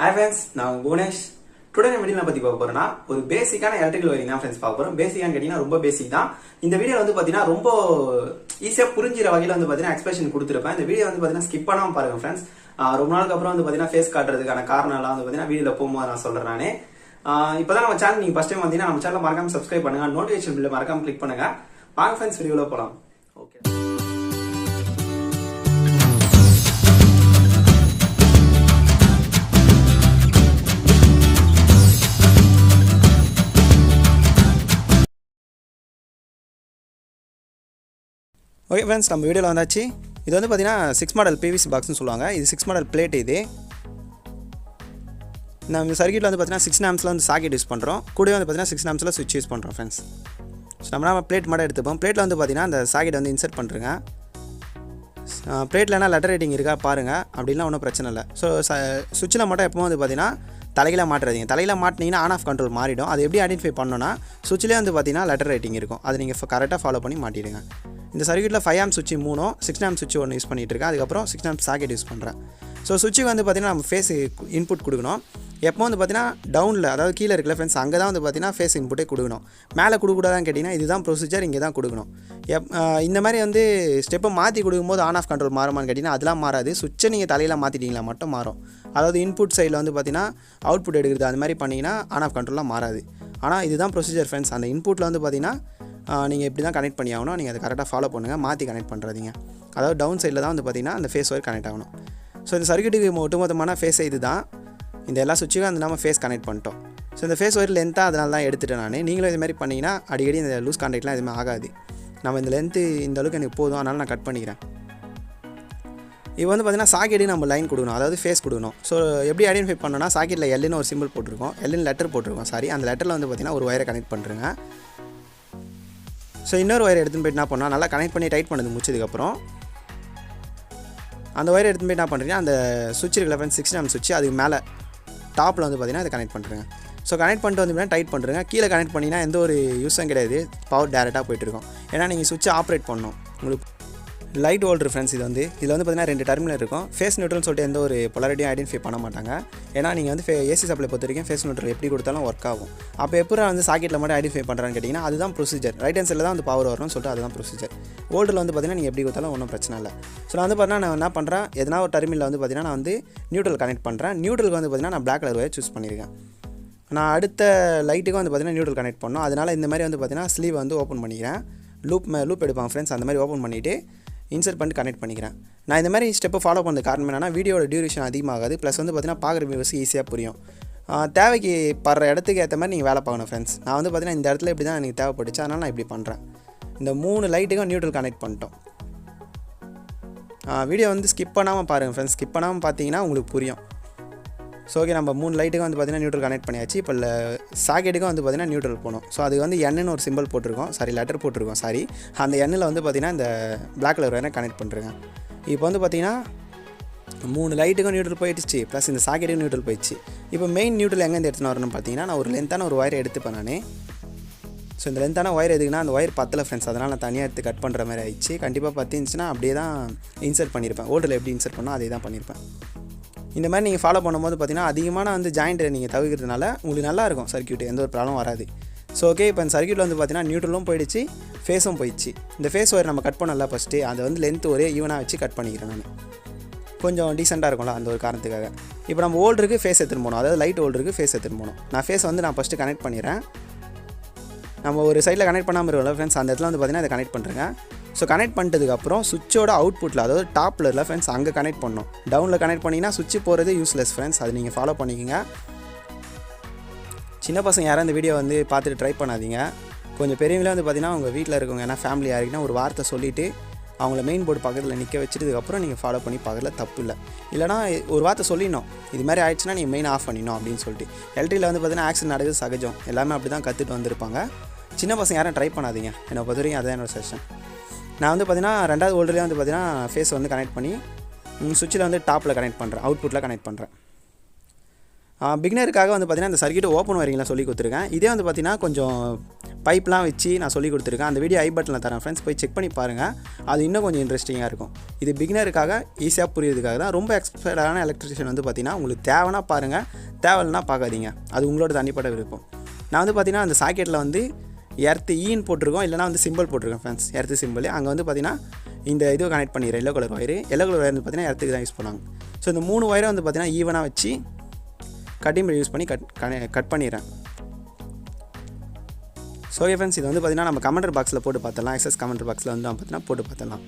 Hi friends, நான் bhuvanesh. Today நம்ம வீடியோல பத்தி பார்க்க போறோம்னா ஒரு பேசிக்கான எலக்ட்ரிக்கல் வயரிங் தான் फ्रेंड्स பார்க்க போறோம். பேசிக்கான கேட்டினா ரொம்ப பேசிக் தான். இந்த வீடியோ வந்து பாத்தீங்கன்னா ரொம்ப ஈஸியா புரிஞ்சிர வகையில வந்து பாத்தீங்கன்னா எக்ஸ்பிளேஷன் கொடுத்திருப்பேன். இந்த வீடியோ வந்து பாத்தீங்கன்னா ஸ்கிப் பண்ணாம பாருங்க फ्रेंड्स. ரொம்ப நாளுக்கு அப்புறம் வந்து பாத்தீங்கன்னா ஃபேஸ் காட்றதுக்கான காரணம் எல்லாம் வந்து பாத்தீங்கன்னா வீடியோல போகும்போது நான் சொல்றேன் நானே. இப்பதான் நம்ம சேனல் நீங்க ஃபர்ஸ்ட் டைம் வந்தீங்கன்னா நம்ம சேனலை மறக்காம சப்ஸ்கிரைப் பண்ணுங்க. நோட்டிஃபிகேஷன் பெல் மறக்காம கிளிக் பண்ணுங்க. வாங்க फ्रेंड्स வீடியோல போலாம். ஓகே. ஓகே ஃப்ரெண்ட்ஸ், நம்ம வீடியோவில் வந்தாச்சு. இது வந்து பார்த்தீங்கன்னா 6 மாடல் பிவிசி பாக்ஸ்னு சொல்லுவாங்க. இது 6 மாடல் பிளேட். இது நம்ம சர்க்யூட்டில் வந்து பார்த்தீங்கன்னா 6 ஆம்ஸில் வந்து சாக்கெட் யூஸ் பண்ணுறோம். கூட வந்து பார்த்தீங்கன்னா 6 ஆம்ஸில் சுவிட்ச் யூஸ் பண்ணுறோம் ஃப்ரெண்ட்ஸ். ஸோ நம்ம பிளேட் மட்டும் எடுத்துப்போம். பிளேட்டில் வந்து பார்த்தீங்கன்னா அந்த சாக்கெட் வந்து இன்சர்ட் பண்ணுறேங்க. பிளேட்டில் என்ன லெட்டர் ரேட்டிங் இருக்கா பாருங்கள், அப்படின்லாம் ஒன்றும் பிரச்சனை இல்லை. ஸோ சுவிட்சில் மட்டும் எப்போ வந்து பார்த்தீங்கன்னா தலையில் மாட்டுறதுங்க. தலையில் மாட்டினீங்கன்னா ஆன் ஆஃப் கண்ட்ரோல் மாறிடும். அது எப்படி ஐடென்டிஃபை பண்ணோன்னா சுவிட்சிலே வந்து பார்த்தீங்கன்னா லெட்டர் ரேட்டிங் இருக்கும். அதை நீங்கள் கரெக்டாக ஃபாலோ பண்ணி மாட்டிடுங்க. இந்த சர்க்யூட்டில் 5 ஆம்ப் சுவிட்ச் 3, 6 ஆம்ப் சுவிட்ச் 1 யூஸ் பண்ணிகிட்டு இருக்கேன். அதுக்கப்புறம் 6 ஆம்ப் சாக்கெட் யூஸ் பண்ணுறேன். ஸோ சுவிட்சுக்கு வந்து பார்த்தீங்கன்னா நம்ம ஃபேஸ் இன்புட் கொடுக்கணும். எப்போ வந்து பார்த்தீங்கன்னா டவுனில், அதாவது கீழே இருக்கல ஃப்ரெண்ட்ஸ், அங்கே தான் வந்து பார்த்தீங்கன்னா ஃபேஸ் இன்புட்டே கொடுக்கணும். மேலே கொடுக்கூடாதான்னு கேட்டிங்கன்னா இதுதான் ப்ரொசீஜர், இங்கே தான் கொடுக்கணும். இந்த மாதிரி வந்து ஸ்டெப்பை மாற்றி கொடுக்கும்போது ஆன் ஆஃப் கண்ட்ரோல் மாறுமான்னு கேட்டிங்கன்னா அதெல்லாம் மாறாது. சுவிட்சை நீங்கள் தலையில் மாற்றிட்டீங்களா மட்டும் மாறும். அதாவது இன்புட் சைடில் வந்து பார்த்தீங்கன்னா அவுட்புட் எடுக்கிறது அது மாதிரி பண்ணிங்கன்னா ஆன் ஆஃப் கண்ட்ரோல்லாம் மாறாது. ஆனால் இதுதான் ப்ரொசீஜர் ஃப்ரெண்ட்ஸ். அந்த இன்புட்டில் வந்து பார்த்தீங்கன்னா நீங்கள் இப்படி தான் கனெக்ட் பண்ணி ஆகணும். நீங்கள் அதை கரெக்டாக ஃபாலோ பண்ணுங்கள், மாற்றி கனெக்ட் பண்ணுறதீங்க. அதாவது டவுன் சைடில் தான் வந்து பார்த்தீங்கன்னா அந்த ஃபேஸ் ஒயர் கனெக்ட் ஆகணும். ஸோ இந்த சர்க்யூட்டுக்கு ஒட்டுமொத்தமான ஃபேஸை இது தான். இந்த எல்லா சுவிட்சுக்கும் அந்த நம்ம ஃபேஸ் கனெக்ட் பண்ணிட்டோம். ஸோ இந்த ஃபேஸ் ஒயர் லென்த்தாக அதனால தான் எடுத்துட்டேன் நான். நீங்களும் இது மாதிரி பண்ணிங்கன்னா அடிக்கடி இந்த லூஸ் கான்டாக்ட்லாம் எதுவுமே ஆகாது. நம்ம இந்த லென்த்து இந்த அளவுக்கு எனக்கு போதும், அதனால் நான் கட் பண்ணிக்கிறேன். இப்போ வந்து பார்த்தீங்கன்னா சாக்கெட்டு நம்ம லைன் கொடுக்கணும், அதாவது ஃபேஸ் கொடுக்கணும். ஸோ எப்படி ஐடென்டிஃபை பண்ணோன்னா சாக்கெட்டில் எல்லுன்னு ஒரு சிம்பிள் போட்டிருக்கோம், எல்லுன்னு லெட்டர் போட்டிருக்கோம். சாரி, அந்த லெட்டரில் வந்து பார்த்தீங்கன்னா ஒரு ஒயரை கனெக்ட் பண்ணுறேங்க. ஸோ இன்னொரு ஒயர் எடுத்துன்னு போய்ட்டு என்ன பண்ணால் நல்லா கனெக்ட் பண்ணி டைட் பண்ணது முடிச்சதுக்கப்புறம் அந்த ஒயரை எடுத்துன்னு போய் என்ன பண்ணுறீங்க, அந்த சுவிட்ச் இருக்கிற ஃப்ரெண்ட்ஸ் 6 ஆம்ப் சுவிட்ச் அதுக்கு மேலே டாப்பில் வந்து பார்த்தீங்கன்னா அதை கனெக்ட் பண்ணுறேங்க. ஸோ கனெக்ட் பண்ணிட்டு வந்து டைட் பண்ணுறேங்க. கீழே கனெக்ட் பண்ணிங்கன்னா எந்த ஒரு யூஸும் கிடையாது, பவர் டேரெக்டாக போய்ட்டுருக்கும். ஏன்னா நீங்கள் சுவிட்சை ஆப்ரேட் பண்ணணும். உங்களுக்கு லைட் ஹோல்டர் ஃப்ரெண்ட்ஸ் இது வந்து இதில் வந்து பார்த்தீங்கன்னா 2 டெர்மினல் இருக்கும். ஃபேஸ் நியூட்ரல்னு சொல்லிட்டு எந்த ஒரு பொலாரிட்டியும் ஐடென்டிஃபை பண்ண மாட்டாங்க. ஏன்னா நீங்கள் வந்து ஏசி சப்ளை பொறுத்த வரைக்கும் ஃபேஸ் நியூட்ரல் எப்படி கொடுத்தாலும் ஒர்க் ஆகும். அப்போ எப்படி வந்து சாக்கெட்டில் மட்டும் ஐடென்டிஃபை பண்ணுறான்னு கேட்டிங்கன்னா அதுதான் ப்ரொசீஜர். ரைட் ஹேண்ட் சைடில் தான் வந்து பவர் வரும்னு சொல்லிட்டு அதுதான் ப்ரொசீஜர். ஹோல்டரில் வந்து பார்த்தீங்கன்னா நீங்கள் எப்படி கொடுத்தாலும் ஒன்றும் பிரச்சனை இல்லை. ஸோ நான் வந்து பார்த்தீங்கன்னா நான் என்ன பண்ணுறேன், எதனா ஒரு டெர்மினலில் வந்து பார்த்தீங்கன்னா நான் வந்து நியூட்ரல் கனெக்ட் பண்ணுறேன். நியூட்ரலுக்கு வந்து பார்த்தீங்கன்னா நான் பிளாக் கலர் ஒயர் சூஸ் பண்ணியிருக்கேன். நான் அடுத்த லைட்டுக்கும் வந்து பார்த்தீங்கன்னா நியூட்ரல் கனெக்ட் பண்ணோம். அதனால் இந்த மாதிரி வந்து பார்த்தீங்கன்னா ஸ்லீவ் வந்து ஓப்பன் பண்ணிக்கிறேன். லூப் எடுப்பாங்க ஃப்ரெண்ட்ஸ், அந்த மாதிரி ஓப்பன் பண்ணிவிட்டு இன்சர்ட் பண்ணிட்டு கனெக்ட் பண்ணிக்கிறேன். நான் இந்த மாதிரி ஸ்டெப்பை ஃபாலோ பண்ணது காரணம் என்னன்னா வீடியோட டியூரேஷன் அதிகமாகாது, ப்ளஸ் வந்து பார்த்தீங்கன்னா பார்க்குற வியூவர்ஸ் ஈஸியாக புரியும். தேவைக்கு படுற இடத்துக்கு ஏற்ற மாதிரி நீங்கள் வேலை பார்க்கணும் ஃப்ரெண்ட்ஸ். நான் வந்து பார்த்தீங்கன்னா இந்த இடத்துல இப்படி தான் எனக்கு தேவைப்பட்டுச்சு, அதனால் நான் இப்படி பண்ணுறேன். இந்த 3 லைட்டுக்கும் நியூட்ரல் கனெக்ட் பண்ணிட்டோம். வீடியோ வந்து ஸ்கிப் பண்ணாமல் பாருங்கள் ஃப்ரெண்ட்ஸ். ஸ்கிப் பண்ணாமல் பார்த்தீங்கன்னா உங்களுக்கு புரியும். ஸோ ஓகே, நம்ம 3 லைட்டுக்கும் வந்து பார்த்தீங்கன்னா நியூட்ரல் கனெக்ட் பண்ணியாச்சு. இப்போ சாக்கெட்டுக்கும் வந்து பார்த்தீங்கன்னா நியூட்ரல் போகணும். ஸோ அதுக்கு வந்து என்னு ஒரு சிம்பிள் போட்டிருக்கோம், லெட்டர் போட்டிருக்கோம். அந்த எண்ணில் வந்து பார்த்தீங்கன்னா இந்த பிளாக் கலர் வேணால் கனெக்ட் பண்ணுறேங்க. இப்போ வந்து பார்த்தீங்கன்னா 3 லைட்டுக்கும் நியூட்ரல் போயிடுச்சு, ப்ளஸ் இந்த சாக்கெட்டுக்கும் நியூட்ரல் போயிடுச்சு. இப்போ மெயின் நியூட்ரல் எங்கேருந்து எடுத்துன்னு வரணும்னு பார்த்தீங்கன்னா நான் ஒரு லென்த்தான ஒரு ஒயரை எடுத்துப்பேன் நான். ஸோ இந்த லென்த்தான ஒயர் எதுக்குன்னா அந்த ஒயர் பத்தலை ஃப்ரெண்ட்ஸ், அதனால் நான் தனியாக எடுத்து கட் பண்ணுற மாதிரி ஆயிடுச்சு. கண்டிப்பாக பற்றிருந்துச்சுன்னா அப்படியே தான் இன்சர்ட் பண்ணியிருப்பேன். ஹோல்டரில் எப்படி இன்சர்ட் பண்ணால் அதே தான் பண்ணியிருப்பேன். இந்த மாதிரி நீங்கள் ஃபாலோ பண்ணும்போது பார்த்தீங்கன்னா அதிகமான வந்து ஜாயிண்ட்டை நீங்கள் தவிர்க்கிறதுனால உங்களுக்கு நல்லாயிருக்கும் சர்க்யூட், எந்த ஒரு ப்ராப்ளம் வராது. ஸோ ஓகே, இப்போ இந்த சர்க்யூட்டில் வந்து பார்த்தீங்கன்னா நியூட்ரலும் போயிடுச்சு, ஃபேஸும் போயிடுச்சு. இந்த ஃபேஸ் ஒயர் நம்ம கட் பண்ணல ஃபஸ்ட்டு, அதை வந்து லென்த் ஒரே ஈவனாக வச்சு கட் பண்ணிக்கிறேன் நான். கொஞ்சம் டீசெண்டாக இருக்கும்ல அந்த ஒரு காரணத்துக்காக. இப்போ நம்ம ஹோல்டருக்கு ஃபேஸ் எடுத்துன்னு போகணும், அதாவது லைட் ஹோல்டருக்கு ஃபேஸ் எடுத்துன்னு போகணும். நான் ஃபேஸ் வந்து நான் ஃபஸ்ட்டு கனெக்ட் பண்ணிடுறேன். நம்ம ஒரு சைடில் கனெக்ட் பண்ணாமல் இருக்கோம்ல ஃப்ரெண்ட்ஸ், அந்த இடத்துல வந்து பார்த்தீங்கன்னா அதை கனெக்ட் பண்ணுறேங்க. ஸோ கனெக்ட் பண்ணிட்டதுக்கப்புறம் சுவிட்சோட அவுட்புட்டில், அதாவது டாப்பில் இல்லை ஃப்ரெண்ட்ஸ், அங்கே கனெக்ட் பண்ணணும். டவுனில் கனெக்ட் பண்ணிங்கன்னா சுவிட்ச் போகிறது யூஸ்லெஸ் ஃப்ரெண்ட்ஸ், அது நீங்கள் ஃபாலோ பண்ணிக்கோங்க. சின்ன பசங்க யாரும் இந்த வீடியோ வந்து பார்த்துட்டு ட்ரை பண்ணாதீங்க. கொஞ்சம் பெரியவங்களே வந்து பார்த்தீங்கன்னா உங்கள் வீட்டில் இருக்கவங்க ஏன்னா ஃபேமிலி யாருக்குன்னா ஒரு வார்த்தை சொல்லிவிட்டு அவங்கள மெயின் போர்டு பக்கத்தில் நிற்க வச்சுட்டதுக்கப்புறம் நீங்கள் ஃபாலோ பண்ணி பார்க்கல தப்பு இல்லை. இல்லைனா ஒரு வார்த்தை சொல்லிடணும், இது மாதிரி ஆயிடுச்சுன்னா நீங்கள் மெயின் ஆஃப் பண்ணிடணும் அப்படின்னு சொல்லிட்டு. எலக்ட்ரிக்கில் வந்து பார்த்தீங்கன்னா ஆக்சிடென்ட் நடக்குது சகஜம், எல்லாமே அப்படி தான் கற்றுட்டு வந்திருப்பாங்க. சின்ன பசங்க யாரும் ட்ரை பண்ணாதீங்க, என்னை பொறுத்த வரைக்கும் அதான் என்னோட செஷன். நான் வந்து பார்த்தீங்கன்னா 2வது ஹோல்டர்லேயே வந்து பார்த்தீங்கன்னா ஃபேஸ் வந்து கனெக்ட் பண்ணி சுவிட்சில் வந்து டாப்பில் கனெக்ட் பண்ணுறேன், அவுட்புட்டில் கனெக்ட் பண்ணுறேன். பிகினருக்காக வந்து பார்த்திங்கன்னா இந்த சர்க்யூட் ஓப்பன் வயரிங்லாம் சொல்லி கொடுத்துருக்கேன். இதே வந்து பார்த்திங்கன்னா கொஞ்சம் பைப்லாம் வச்சு நான் சொல்லி கொடுத்துருக்கேன். அந்த வீடியோ ஐ பட்டனில் தரேன் ஃப்ரெண்ட்ஸ், போய் செக் பண்ணி பாருங்கள். அது இன்னும் கொஞ்சம் இன்ட்ரெஸ்டிங்காக இருக்கும். இது பிகினருக்காக ஈஸியாக புரியுறதுக்காக தான். ரொம்ப எக்ஸ்பர்ட்டான எலக்ட்ரிஷியன் வந்து பார்த்திங்கன்னா உங்களுக்கு தேவைன்னா பாருங்கள், தேவைன்னா பார்க்காதீங்க. அது உங்களோட தனிப்பட்ட விருப்பம். நான் வந்து பார்த்திங்கன்னா அந்த சாக்கெட்டில் வந்து எர்த்து ஈன்னு போட்டிருக்கோம், இல்லைனா வந்து சிம்பிள் போட்டிருக்கேன் ஃப்ரெண்ட்ஸ், எர்த்து சிம்பிள். அங்கே வந்து பார்த்திங்கன்னா இந்த இது கனெக்ட் பண்ணிடுறேன், எல்லோ கலர் ஒயர் வந்து பார்த்திங்கன்னா எர்த்துக்கு தான் யூஸ் பண்ணுவாங்க. ஸோ இந்த 3 ஒயரை வந்து பார்த்திங்கன்னா ஈவனாக வச்சு கட்டிங் யூஸ் பண்ணி கட் பண்ணிடுறேன். ஸோ ஓகே ஃப்ரெண்ட்ஸ், இது வந்து பார்த்திங்கன்னா நம்ம கமெண்டர் பாக்ஸில் போட்டு பார்த்துடலாம். எக்ஸஸ் கமெண்டர் பாக்ஸில் வந்து பார்த்திங்கன்னா போட்டு பார்த்துடலாம்.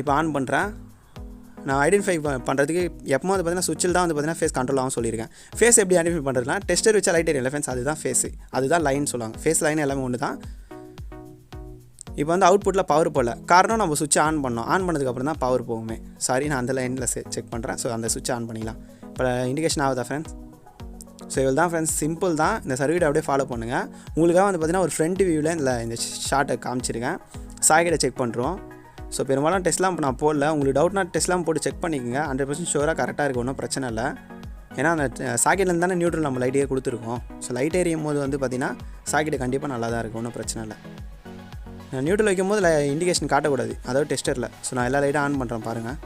இப்போ ஆன் பண்ணுறேன். நான் ஐடென்டிஃபை பண்ணுறதுக்கு எப்போ வந்து பார்த்திங்கன்னா சுவிட்சில் தான் வந்து பார்த்திங்கன்னா ஃபேஸ் கண்ட்ரோல் ஆகும் சொல்லியிருக்கேன். ஃபேஸ் எப்படி ஐடென்டிஃபை பண்ணுறதுனா டெஸ்டர் வச்சா லைட் எரியல ஃப்ரெண்ட்ஸ், அதுதான் ஃபேஸு, அதுதான் லைன் சொல்லுவாங்க. ஃபேஸ் லைன் எல்லாமே ஒன்று தான். இப்போ வந்து அவுட்புட்டில் பவர் போகல, காரணம் நம்ம சுவிட்ச் ஆன் பண்ணோம். ஆன் பண்ணதுக்கப்புறம் தான் பவர் போகுமே. சாரி, நான் அந்த லைனில் செக் பண்ணுறேன். ஸோ அந்த சுவிட்ச் ஆன் பண்ணிக்கலாம். இப்போ இண்டிகேஷன் ஆகுதா ஃப்ரெண்ட்ஸ்? ஸோ இவ்வளோ தான் ஃப்ரெண்ட்ஸ், சிம்பிள் தான். இந்த சர்க்யூட் அப்படியே ஃபாலோ பண்ணுங்கள். உங்களுக்காக வந்து பார்த்திங்கன்னா ஒரு ஃப்ரண்ட் வியூவில் இந்த ஷார்ட்டை காமிச்சிருக்கேன். சாக்கெட்டை செக் பண்ணுறோம். ஸோ பெரும்பாலும் டெஸ்ட்லாம் நான் போடல. உங்களுக்கு டவுட்னா டெஸ்ட்லாம் போட்டு செக் பண்ணிக்கோங்க. 100% ஷூராக கரெக்டாக இருக்கும், ஒன்றும் பிரச்சனை இல்லை. ஏன்னா அந்த சாக்கெட்லேருந்து தானே நியூட்ரல் நம்ம லைட்டே கொடுத்துருக்கோம். ஸோ லைட் எரியும் போது வந்து பார்த்திங்கன்னா சாக்கெட்டு கண்டிப்பாக நல்லா தான் இருக்கும், ஒன்றும் பிரச்சனை இல்லை. நான் நியூட்ரல் வைக்கும் போது இண்டிகேஷன் காட்டக்கூடாது, அதாவது டெஸ்டரில். ஸோ நான் எல்லா லைட்டும் ஆன் பண்ணுறேன் பாருங்கள்.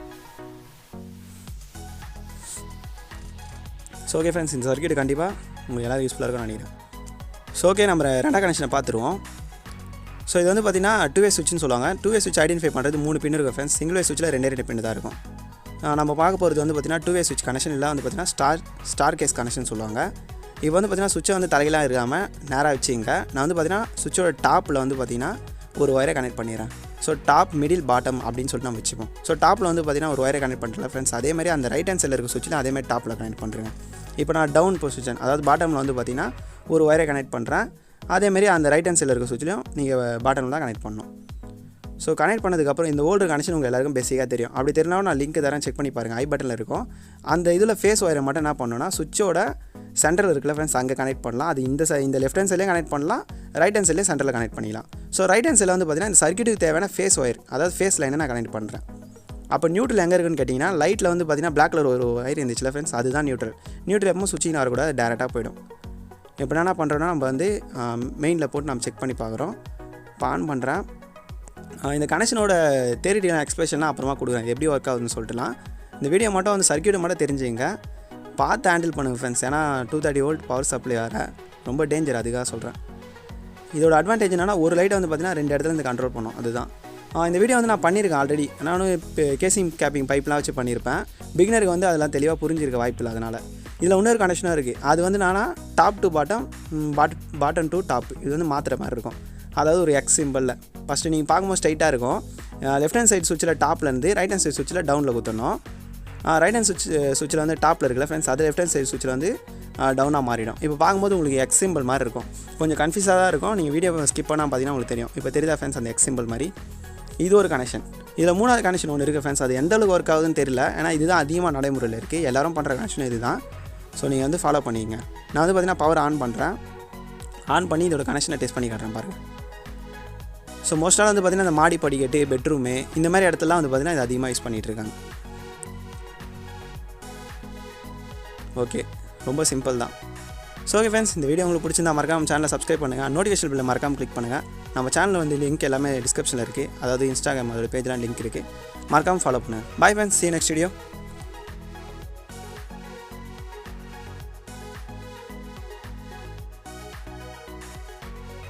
ஸோ ஓகே ஃப்ரெண்ட்ஸ், இந்த சர்க்யூட் கண்டிப்பாக உங்களுக்கு எல்லோரும் யூஸ்ஃபுல்லாக இருக்கும்னு நினைக்கிறேன். ஸோ ஓகே, நம்ம ரெண்டாவது கனெக்ஷனை பார்த்துருவோம். ஸோ இது வந்து பார்த்திங்கன்னா 2-வே சுவிட்ச்னு சொல்லுவாங்க. 2-வே சுவிட்ச் ஐடென்டிஃபை பண்ணுறது 3 பின் இருக்கும் ஃப்ரெண்ட்ஸ். சிங்கிள் வே சுவிட்சில் 2 பின் தான் இருக்கும். நம்ம பார்க்க போகிறது வந்து பார்த்திங்கன்னா 2-வே சுவிட்ச் கனெக்ஷன் இல்லை, வந்து பார்த்திங்கன்னா ஸ்டார் கேஸ் கனெக்ஷன் சொல்லுவாங்க. இப்போ வந்து பார்த்திங்கன்னா சுவிட்சை வந்து தலையெல்லாம் இருக்காமல் நேராக வச்சுங்க. நான் வந்து பார்த்திங்கன்னா சுவிட்சோட டாப்பில் வந்து பார்த்திங்கன்னா ஒரு ஒயரை கனெக்ட் பண்ணிடுறேன். ஸோ டாப், மிடில், பாட்டம் அப்படின்னு சொல்லிட்டு நம்ம வச்சுப்போம். ஸோ டாப்பில் வந்து பார்த்திங்கன்னா ஒரு ஒயரை கனெக்ட் பண்ணுறேன் ஃப்ரெண்ட்ஸ். அதேமாதிரி அந்த ரைட் ஹேண்ட் சைடில் இருக்க சுவிட்சில் அதேமாதிரி டாப்பில் கனெக்ட் பண்ணுறேன். இப்போ நான் டவுன் பொசிஷன், அதாவது பாட்டமில் வந்து பார்த்திங்கன்னா ஒரு ஒயரை கனெக்ட் பண்ணுறேன். அதேமாரி அந்த ரைட் ஹேண்ட் சைடில் இருக்க சுவிட்சிலையும் நீங்கள் பாட்டமில் தான் கனெக்ட் பண்ணணும். ஸோ கனெக்ட் பண்ணதுக்கப்புறம் இந்த ஓல்டர் கனெக்ஷன் உங்கள் எல்லாருக்கும் பேசிக்காக தெரியும். அப்படி தெரிஞ்சாலும் நான் லிங்க் தரேன், செக் பண்ணி பாருங்கள். ஐ பட்டனில் இருக்கும். அந்த இதில் ஃபேஸ் ஒயரை மட்டும் என்ன பண்ணணும்னா சுவிட்சோட சென்டரில் இருக்குல்ல ஃப்ரெண்ட்ஸ், அங்கே கனெக்ட் பண்ணலாம். அது இந்த லெஃப்ட் ஹேண்ட் சைட்லேயும் கனெக்ட் பண்ணலாம், ரைட் ஹேண்ட் சைட்லேயும் சென்டரில் கனெக்ட் பண்ணிக்கலாம். ஸோ ரைட் ஹேண்ட் சைடில் வந்து பார்த்திங்கன்னா இந்த சர்க்யூட்டுக்கு தேவையான ஃபேஸ் ஒயர், அதாவது ஃபேஸ் லைனை நான் கனெக்ட் பண்ணுறேன். அப்போ நியூட்ரல் எங்கே இருக்குன்னு கேட்டிங்கன்னா லைட்டில் வந்து பார்த்திங்கன்னா பிளாக் கலர் ஒரு ஒயர் இருந்துச்சுல ஃப்ரெண்ட்ஸ், அதுதான் நியூட்ரல். நியூட்ரல் எப்போ சுவிட்சிங் வரக்கூடாது, டேரெக்டாக போய்டும். இப்போ என்ன பண்ணுறோன்னா நம்ம வந்து மெயினில் போட்டு நம்ம செக் பண்ணி பார்க்குறோம். இப்போ ஆன் பண்ணுறேன். இந்த கனெக்ஷனோட தேரிட்டியான எக்ஸ்பிரஷன்லாம் அப்புறமா கொடுக்குறேன், எப்படி ஒர்க் ஆகுதுன்னு சொல்லிட்டுலாம். இந்த வீடியோ மட்டும் வந்து சர்க்யூட்டை மட்டும் தெரிஞ்சுங்க, பார்த்து ஹேண்டில் பண்ணுங்கள் ஃப்ரெண்ட்ஸ். ஏன்னா 230 வோல்ட் பவர் சப்ளை வேறு, ரொம்ப டேஞ்சர், அதுக்காக சொல்கிறேன். இதோட அட்வான்டேஜ் என்னன்னா ஒரு லைட்டை வந்து பார்த்திங்கன்னா 2 இடத்துல இருந்து கண்ட்ரோல் பண்ணும், அதுதான். இந்த வீடியோ வந்து நான் பண்ணியிருக்கேன் ஆல்ரெடி. நானும் இப்போ கேசிங் கேப்பிங் பைப்லாம் வச்சு பண்ணியிருப்பேன். பிகினருக்கு வந்து அதெல்லாம் தெளிவாக புரிஞ்சிருக்க வாய்ப்பு இல்லை. அதனால் இதில் இன்னொரு கனெக்ஷனாக இருக்குது. அது வந்து நானாக top to bottom, bottom to top, இது வந்து மாற்றுற மாதிரி இருக்கும். அதாவது ஒரு எக்ஸ் சிம்பிளில் ஃபஸ்ட்டு நீங்கள் பார்க்கும்போது ஸ்ட்ரைட்டாக இருக்கும். லெஃப்ட் ஹேண்ட் சைடு சுவிட்சில் டாப்லேருந்து ரைட் ஹேண்ட் சைடு சுவிட்சில் டவுனில் குத்தணும். ரைட் ஹேண்ட் சுவிட்சில் வந்து டாப்பில் இருக்குல்ல ஃப்ரெண்ட்ஸ், அது லெஃப்ட் ஹேண்ட் சைடு சுவிட்சில் வந்து டவுனாக மாறிடும். இப்போ பார்க்கும்போது உங்களுக்கு எக்ஸ் சிம்பிள் மாதிரி இருக்கும், கொஞ்சம் கன்ஃபியூஸாக தான் இருக்கும். நீங்கள் வீடியோ ஸ்கிப் பண்ணால் பார்த்தீங்கன்னா உங்களுக்கு தெரியும். இப்போ தெரியுதா ஃப்ரெண்ட்ஸ் அந்த எக்ஸ் சிம்பிள் மாதிரி? இது ஒரு கனெக்ஷன். இதில் 3வது கனெக்ஷன் ஒன்று இருக்குது ஃப்ரெண்ட்ஸ், அது எந்த அளவுக்கு ஒர்க் ஆகுதுன்னு தெரியல. ஏன்னா இதுதான் அதிகமாக நடைமுறையில் இருக்குது, எல்லோரும் பண்ணுற கனெக்ஷன் இது தான். ஸோ நீங்கள் வந்து ஃபாலோ பண்ணிக்கங்க. நான் வந்து பார்த்திங்கன்னா பவர் ஆன் பண்ணுறேன். ஆன் பண்ணி இதோட கனெக்ஷனை டெஸ்ட் பண்ணி காட்டுறேன் பாருங்கள். ஸோ மோஸ்ட்டாக வந்து பார்த்திங்கன்னா இந்த மாடி படிக்கட்டு, பெட்ரூமு, இந்த மாதிரி இடத்துலலாம் வந்து பார்த்திங்கன்னா இது அதிகமாக யூஸ் பண்ணிகிட்டு இருக்காங்க. ஓகே, ரொம்ப சிம்பிள் தான். ஸோ ஓகே ஃப்ரெண்ட்ஸ், இந்த வீடியோ உங்களுக்கு பிடிச்சிருந்தா மறக்காம சேனலை சப்ஸ்கிரைப் பண்ணுங்கள். நோட்டிஃபிகேஷன் பில்லை மறக்காமல் கிளிக் பண்ணுங்கள். நம்ம சேனலில் வந்து லிங்க் எல்லாமே டிஸ்கிரிப்ஷனில் இருக்குது, அதாவது இன்ஸ்டாகிராம் அதோட பேஜ்லாம் லிங்க் இருக்குது, மறக்காமல் ஃபாலோ பண்ணுங்கள். Bye friends, see you next video.